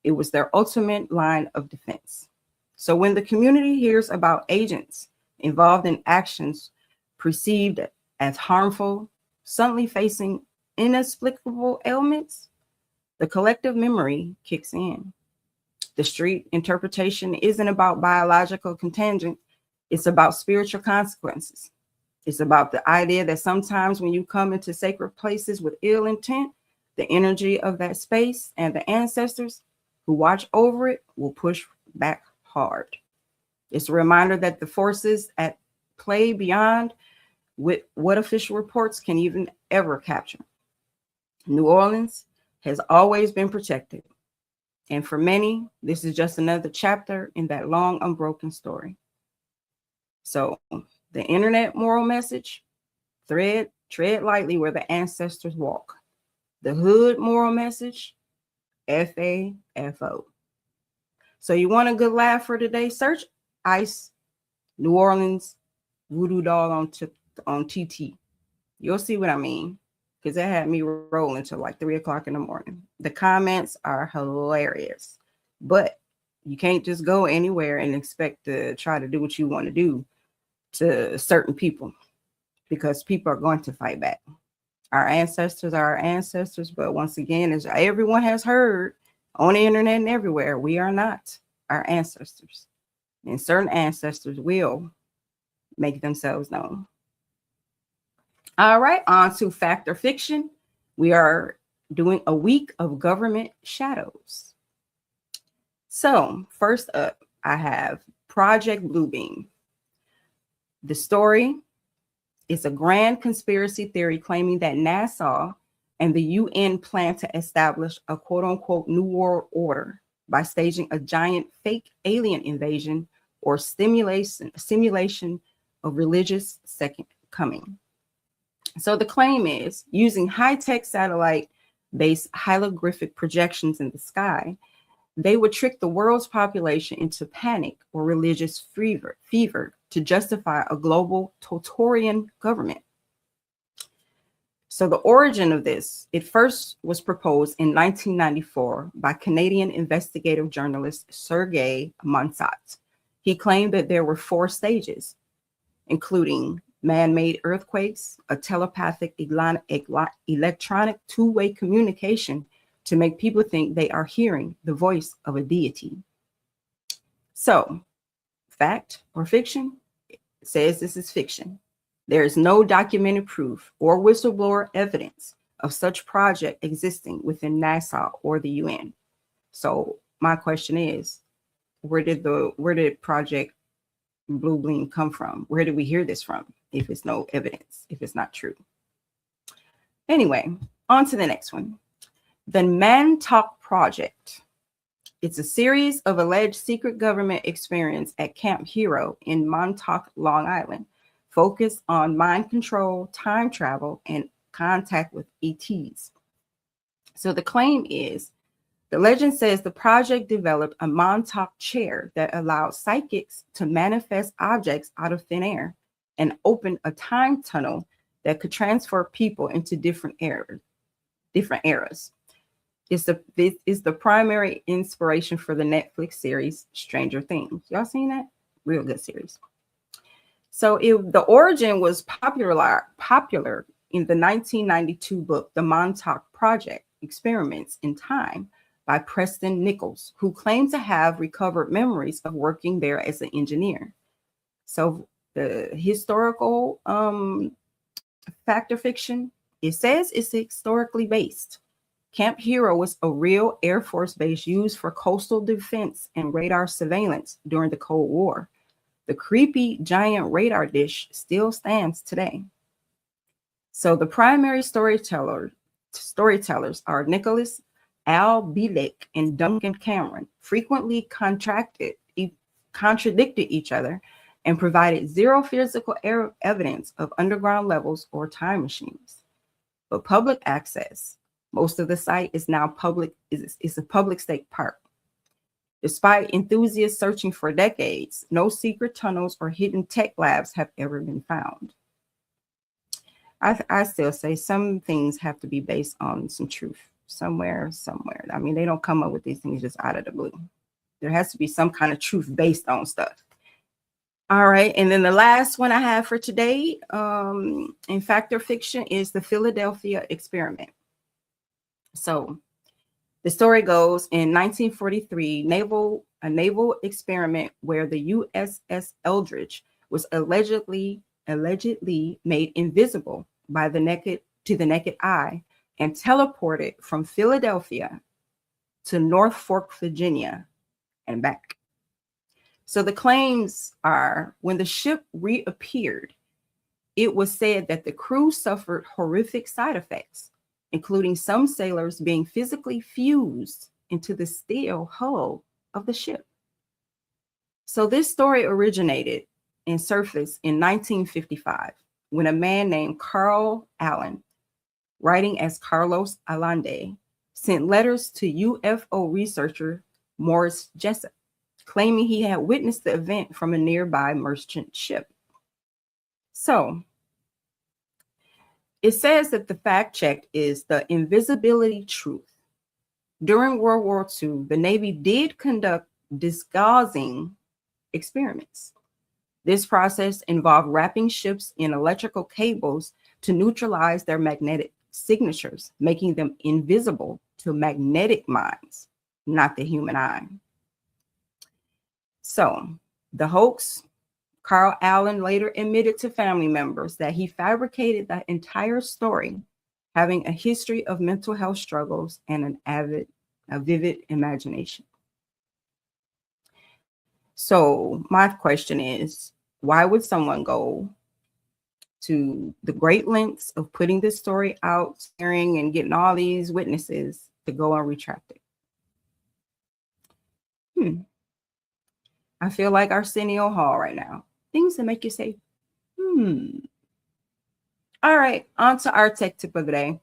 It was their ultimate line of defense. So when the community hears about agents involved in actions perceived as harmful, suddenly facing inexplicable ailments, the collective memory kicks in. The street interpretation isn't about biological contingent, it's about spiritual consequences. It's about the idea that sometimes when you come into sacred places with ill intent, the energy of that space and the ancestors who watch over it will push back hard. It's a reminder that the forces at play beyond with what official reports can even ever capture. New Orleans has always been protected. And for many, this is just another chapter in that long, unbroken story. So, the internet moral message: tread lightly where the ancestors walk. The hood moral message: FAFO. So, you want a good laugh for today? Search Ice New Orleans Voodoo Doll on TT. You'll see what I mean, because that had me rolling till like 3 o'clock in the morning. The comments are hilarious, but you can't just go anywhere and expect to try to do what you want to do to certain people, because people are going to fight back. Our ancestors are our ancestors, but once again, as everyone has heard on the internet and everywhere, we are not our ancestors, and certain ancestors will make themselves known. All right, on to fact or fiction. We are doing a week of government shadows. So first up, I have Project Bluebeam. The story is a grand conspiracy theory claiming that NASA and the UN plan to establish a quote unquote new world order by staging a giant fake alien invasion or simulation of religious second coming. So the claim is using high-tech satellite-based holographic projections in the sky, they would trick the world's population into panic or religious fever to justify a global totalitarian government. So the origin of this, it first was proposed in 1994 by Canadian investigative journalist Sergei Monsat. He claimed that there were 4 stages, including man-made earthquakes, a telepathic electronic two-way communication to make people think they are hearing the voice of a deity. So, fact or fiction? It says this is fiction. There is no documented proof or whistleblower evidence of such project existing within NASA or the UN. So my question is, where did Project Bluebeam come from? Where did we hear this from? If it's no evidence, if it's not true. Anyway, on to the next one. The Montauk Project. It's a series of alleged secret government experiments at Camp Hero in Montauk, Long Island, focused on mind control, time travel, and contact with ETs. So the claim is, the legend says the project developed a Montauk chair that allowed psychics to manifest objects out of thin air and open a time tunnel that could transfer people into different eras. This is the primary inspiration for the Netflix series Stranger Things. Y'all seen that? Real good series. So the origin was popular in the 1992 book, The Montauk Project: Experiments in Time by Preston Nichols, who claimed to have recovered memories of working there as an engineer. So the historical fact or fiction, it says it's historically based. Camp Hero was a real Air Force base used for coastal defense and radar surveillance during the Cold War. The creepy giant radar dish still stands today. So the primary storytellers are Nicholas Al-Bielek and Duncan Cameron, frequently contradicted each other and provided zero physical evidence of underground levels or time machines. But public access, most of the site is now public, is a public state park. Despite enthusiasts searching for decades, no secret tunnels or hidden tech labs have ever been found. I still say some things have to be based on some truth somewhere. I mean, they don't come up with these things just out of the blue. There has to be some kind of truth based on stuff. All right. And then the last one I have for today in fact or fiction is the Philadelphia experiment. So the story goes, in 1943, a naval experiment where the USS Eldridge was allegedly allegedly made invisible by the naked eye and teleported from Philadelphia to Norfolk, Virginia, and back. So the claims are when the ship reappeared, it was said that the crew suffered horrific side effects, including some sailors being physically fused into the steel hull of the ship. So this story originated and surfaced in 1955 when a man named Carl Allen, writing as Carlos Allende, sent letters to UFO researcher Morris Jessup, claiming he had witnessed the event from a nearby merchant ship. So it says that the fact check is the invisibility truth. During World War II, the Navy did conduct disguising experiments. This process involved wrapping ships in electrical cables to neutralize their magnetic signatures, making them invisible to magnetic minds, not the human eye. So the hoax, Carl Allen later admitted to family members that he fabricated the entire story, having a history of mental health struggles and a vivid imagination. So my question is, why would someone go to the great lengths of putting this story out, sharing and getting all these witnesses to go and retract it? I feel like Arsenio Hall right now. Things that make you say, All right, on to our tech tip of the day.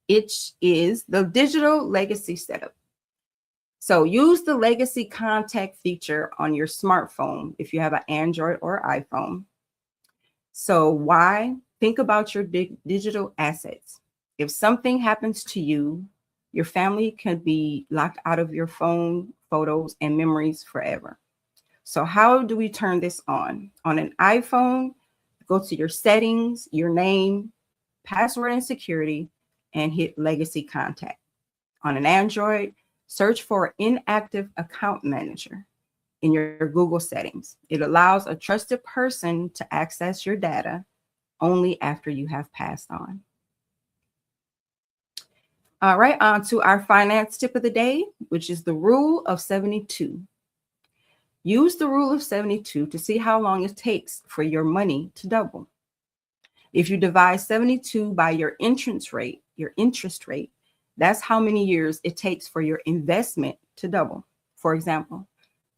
It is the digital legacy setup. So use the legacy contact feature on your smartphone if you have an Android or iPhone. So why? Think about your digital assets. If something happens to you, your family can be locked out of your phone, photos, and memories forever. So how do we turn this on? On an iPhone, go to your settings, your name, password and security, and hit legacy contact. On an Android, search for inactive account manager in your Google settings. It allows a trusted person to access your data only after you have passed on. All right, on to our finance tip of the day, which is the rule of 72. Use the rule of 72 to see how long it takes for your money to double. If you divide 72 by your interest rate, that's how many years it takes for your investment to double. For example,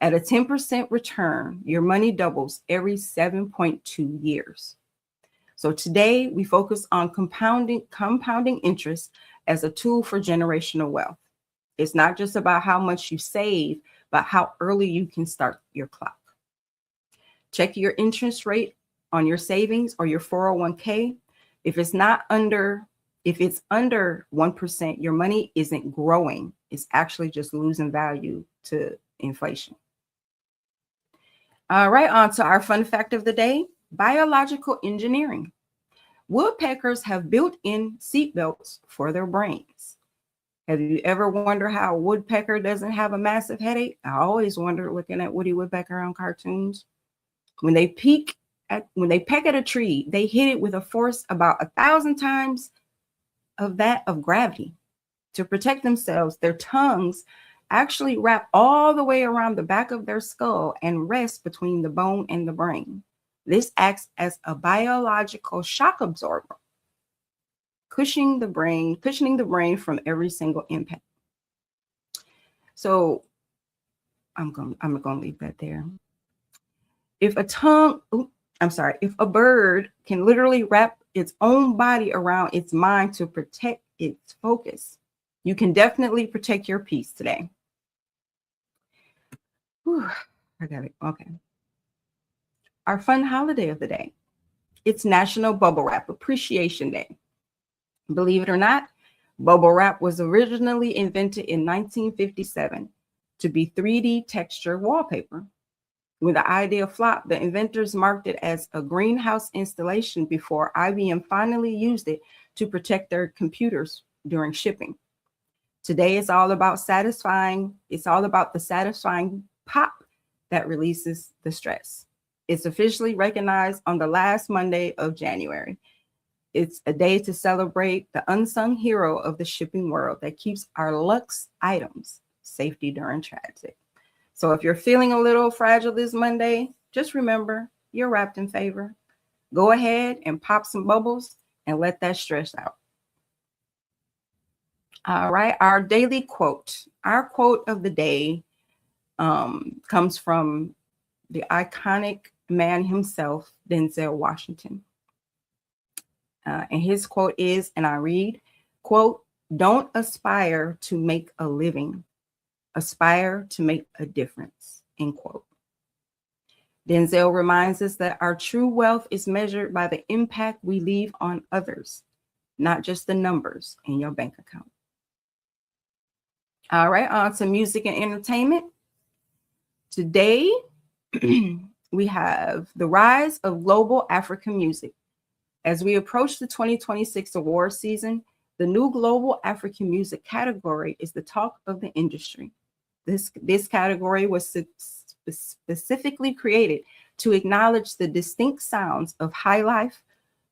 at a 10% return, your money doubles every 7.2 years. So today we focus on compounding interest as a tool for generational wealth. It's not just about how much you save, but how early you can start your clock. Check your interest rate on your savings or your 401k. If it's under 1%, your money isn't growing. It's actually just losing value to inflation. All right, on to our fun fact of the day, biological engineering. Woodpeckers have built-in seatbelts for their brains. Have you ever wondered how a woodpecker doesn't have a massive headache? I always wonder looking at Woody Woodpecker on cartoons. When they peck at a tree, they hit it with a force about 1,000 times of that of gravity. To protect themselves, their tongues actually wrap all the way around the back of their skull and rest between the bone and the brain. This acts as a biological shock absorber, cushioning the brain from every single impact. So I'm going to leave that there. If a bird can literally wrap its own body around its mind to protect its focus, you can definitely protect your peace today. Whew, I got it. Okay. Our fun holiday of the day. It's National Bubble Wrap Appreciation Day. Believe it or not, bubble wrap was originally invented in 1957 to be 3D texture wallpaper. When the idea flopped, the inventors marked it as a greenhouse installation before IBM finally used it to protect their computers during shipping. Today it's all about the satisfying pop that releases the stress. It's officially recognized on the last Monday of January. It's a day to celebrate the unsung hero of the shipping world that keeps our luxe items safety during transit. So if you're feeling a little fragile this Monday, just remember you're wrapped in favor. Go ahead and pop some bubbles and let that stress out. All right, our daily quote. Our quote of the day comes from the iconic man himself, Denzel Washington. And his quote is, and I read, quote, "Don't aspire to make a living, aspire to make a difference," end quote. Denzel reminds us that our true wealth is measured by the impact we leave on others, not just the numbers in your bank account. All right, on to music and entertainment. Today, we have the rise of global African music. As we approach the 2026 award season, the new global African music category is the talk of the industry. This category was specifically created to acknowledge the distinct sounds of high life,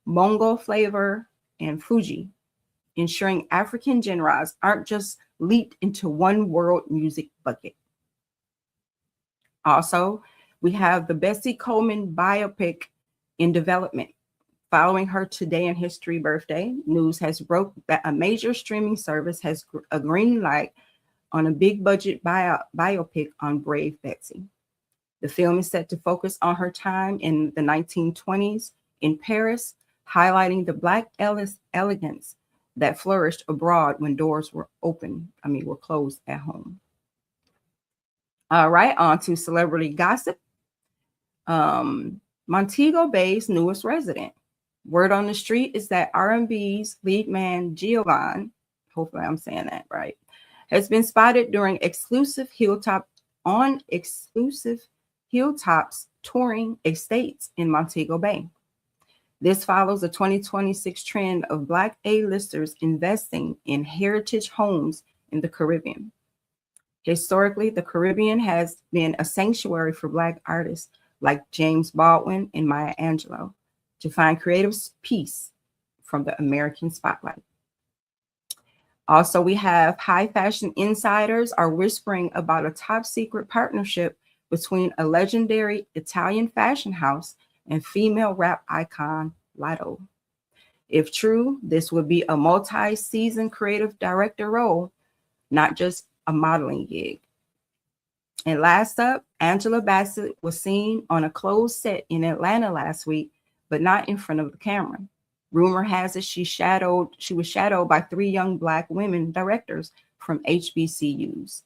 bongo flavor, and Fuji, ensuring African genres aren't just leaped into one world music bucket. Also, we have the Bessie Coleman biopic in development. Following her Today in History birthday, news has broke that a major streaming service has a green light on a big budget biopic on Brave Betsy. The film is set to focus on her time in the 1920s in Paris, highlighting the Black elegance that flourished abroad when doors were closed at home. All right, on to celebrity gossip. Montego Bay's newest resident. Word on the street is that R&B's lead man J.A.B, hopefully I'm saying that right, has been spotted during exclusive hilltops touring estates in Montego Bay. This follows a 2026 trend of Black A-listers investing in heritage homes in the Caribbean. Historically, the Caribbean has been a sanctuary for Black artists like James Baldwin and Maya Angelou to find creative peace from the American spotlight. Also, we have high fashion insiders are whispering about a top secret partnership between a legendary Italian fashion house and female rap icon Lotto. If true, this would be a multi-season creative director role, not just a modeling gig. And last up, Angela Bassett was seen on a closed set in Atlanta last week, but not in front of the camera. Rumor has it she was shadowed by 3 young Black women directors from HBCUs.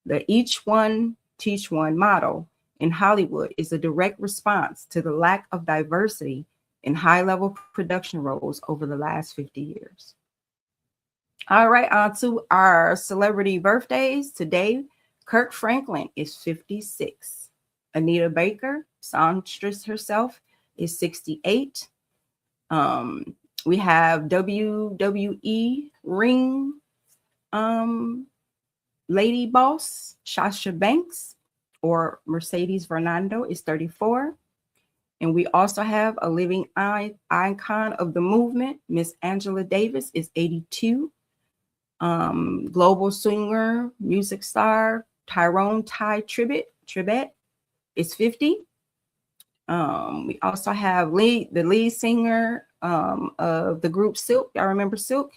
The Each One Teach One model in Hollywood is a direct response to the lack of diversity in high-level production roles over the last 50 years. All right, on to our celebrity birthdays. Today, Kirk Franklin is 56. Anita Baker, songstress herself, is 68. We have WWE ring lady boss Sasha Banks, or Mercedes Fernando, is 34. And we also have a living icon of the movement, Miss Angela Davis, is 82. Global singer, music star Tyrone Ty Tribbett is 50. We also have the lead singer of the group Silk. Y'all remember Silk?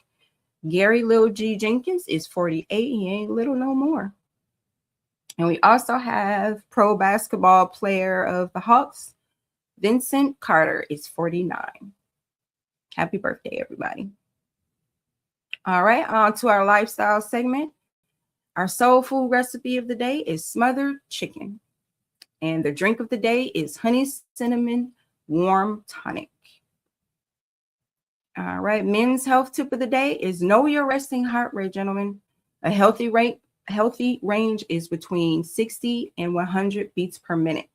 Gary Lil G Jenkins is 48. He ain't little no more. And we also have pro basketball player of the Hawks, Vincent Carter, is 49. Happy birthday, everybody. All right, on to our lifestyle segment. Our soul food recipe of the day is smothered chicken. And the drink of the day is honey cinnamon warm tonic. All right, men's health tip of the day is know your resting heart rate, gentlemen. A healthy range is between 60 and 100 beats per minute.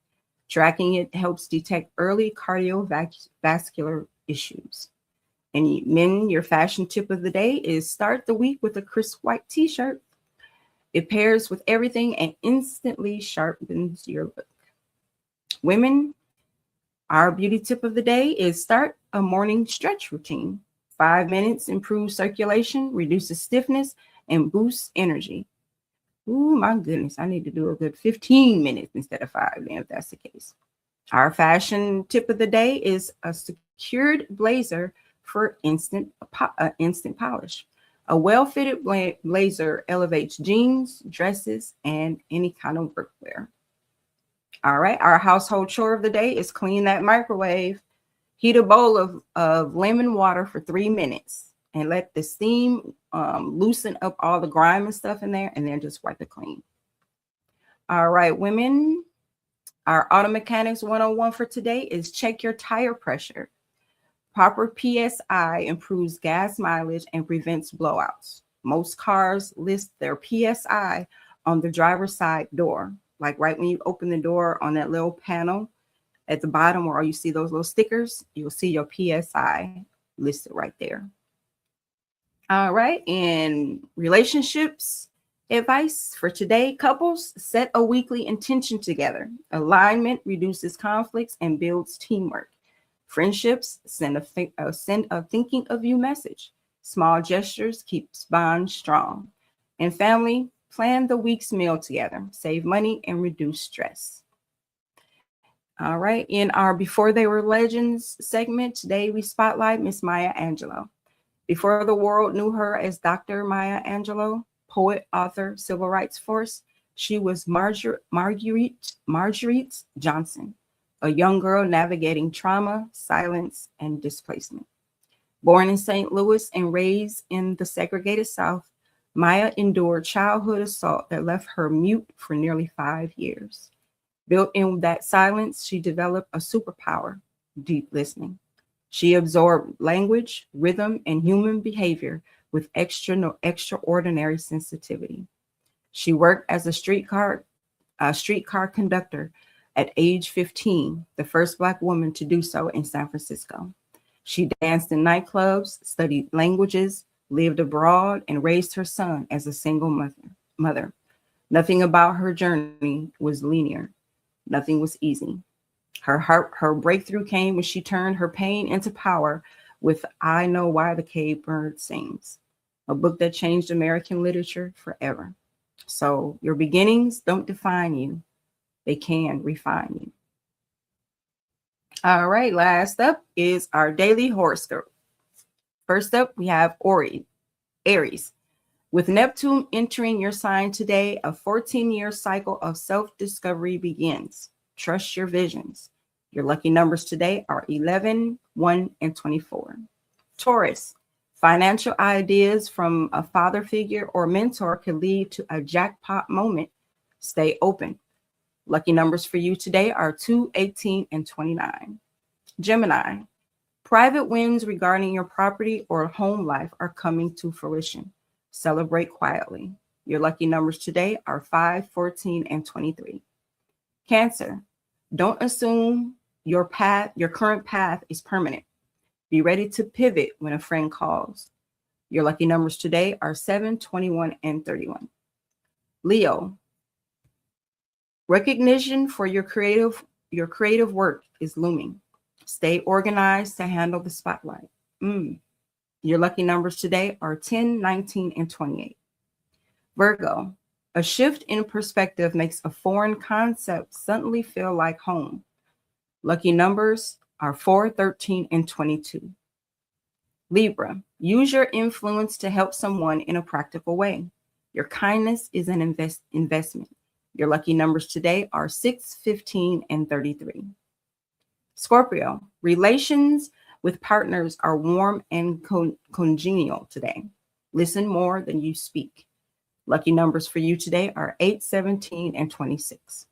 Tracking it helps detect early cardiovascular issues. And men, your fashion tip of the day is start the week with a crisp white t-shirt. It pairs with everything and instantly sharpens your look. Women, Our beauty tip of the day is start a morning stretch routine. 5 minutes improves circulation, reduces stiffness, and boosts energy. Ooh, my goodness. I need to do a good 15 minutes instead of 5, then, if that's the case. Our fashion tip of the day is a secured blazer for instant polish. A well-fitted blazer elevates jeans, dresses, and any kind of workwear. All right, our household chore of the day is clean that microwave. Heat a bowl of lemon water for 3 minutes and let the steam loosen up all the grime and stuff in there, and then just wipe it clean. All right, women, our auto mechanics 101 for today is check your tire pressure. Proper PSI improves gas mileage and prevents blowouts. Most cars list their PSI on the driver's side door, like right when you open the door on that little panel at the bottom where you see those little stickers, you'll see your PSI listed right there. All right, in relationships advice for today, couples, set a weekly intention together. Alignment reduces conflicts and builds teamwork. Friendships, send a thinking of you message. Small gestures keeps bonds strong. And family, plan the week's meal together. Save money and reduce stress. All right, in our Before They Were Legends segment, today we spotlight Miss Maya Angelou. Before the world knew her as Dr. Maya Angelou, poet, author, civil rights force, she was Marguerite Johnson, a young girl navigating trauma, silence, and displacement. Born in St. Louis and raised in the segregated South, Maya endured childhood assault that left her mute for nearly 5 years. Built in that silence, she developed a superpower, deep listening. She absorbed language, rhythm, and human behavior with extraordinary sensitivity. She worked as a streetcar conductor at age 15, the first Black woman to do so in San Francisco. She danced in nightclubs, studied languages, lived abroad, and raised her son as a single mother. Nothing about her journey was linear. Nothing was easy. Her breakthrough came when she turned her pain into power with I Know Why the Cave Bird Sings, a book that changed American literature forever. So your beginnings don't define you. They can refine you. All right, last up is our daily horoscope. First up, we have Aries. With Neptune entering your sign today, a 14-year cycle of self-discovery begins. Trust your visions. Your lucky numbers today are 11, 1, and 24. Taurus. Financial ideas from a father figure or mentor could lead to a jackpot moment. Stay open. Lucky numbers for you today are 2, 18, and 29. Gemini. Private wins regarding your property or home life are coming to fruition. Celebrate quietly. Your lucky numbers today are 5, 14, and 23. Cancer. Don't assume your current path is permanent. Be ready to pivot when a friend calls. Your lucky numbers today are 7, 21, and 31. Leo. Recognition for your creative work is looming. Stay organized to handle the spotlight. Your lucky numbers today are 10, 19, and 28. Virgo. A shift in perspective makes a foreign concept suddenly feel like home. Lucky numbers are 4, 13, and 22. Libra. Use your influence to help someone in a practical way. Your kindness is an investment. Your lucky numbers today are 6, 15, and 33. Scorpio. Relations with partners are warm and congenial today. Listen more than you speak. Lucky numbers for you today are 8, 17, and 26.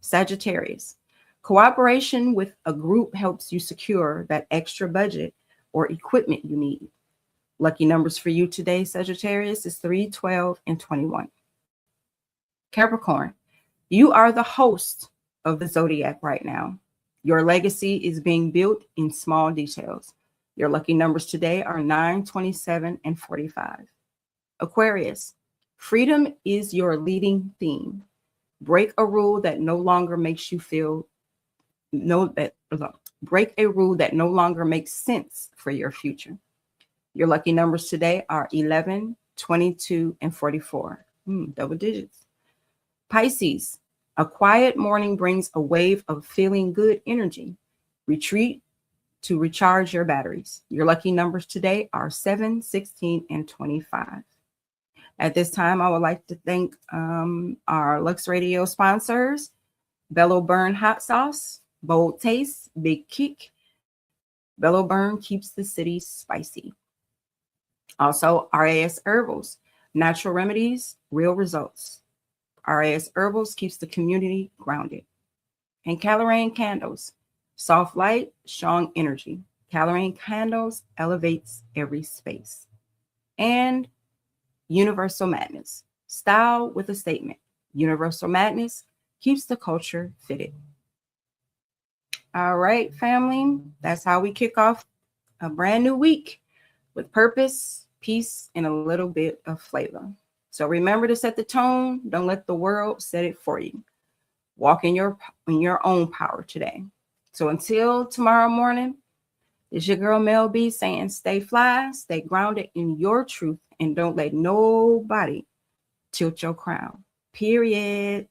Sagittarius. Cooperation with a group helps you secure that extra budget or equipment you need. Lucky numbers for you today, Sagittarius, is 3, 12, and 21. Capricorn. You are the host of the zodiac right now. Your legacy is being built in small details. Your lucky numbers today are 9, 27, and 45. Aquarius. Freedom is your leading theme. Break a rule that no longer makes you feel Break a rule that no longer makes sense for your future. Your lucky numbers today are 11, 22, and 44. Double digits. Pisces, a quiet morning brings a wave of feeling good energy. Retreat to recharge your batteries. Your lucky numbers today are 7, 16, and 25. At this time, I would like to thank our Lux Radio sponsors, Bello Burn Hot Sauce, Bold Taste, Big Kick. Bello Burn keeps the city spicy. Also, RAS Herbals, natural remedies, real results. RAS Herbals keeps the community grounded. And Calorane Candles, soft light, strong energy. Calorane Candles elevates every space. And Universal Madness, style with a statement. Universal Madness keeps the culture fitted. All right, family, that's how we kick off a brand new week with purpose, peace, and a little bit of flavor. So remember to set the tone. Don't let the world set it for you. Walk in your own power today. So until tomorrow morning, it's your girl Mell B saying stay fly, stay grounded in your truth, and don't let nobody tilt your crown. Period.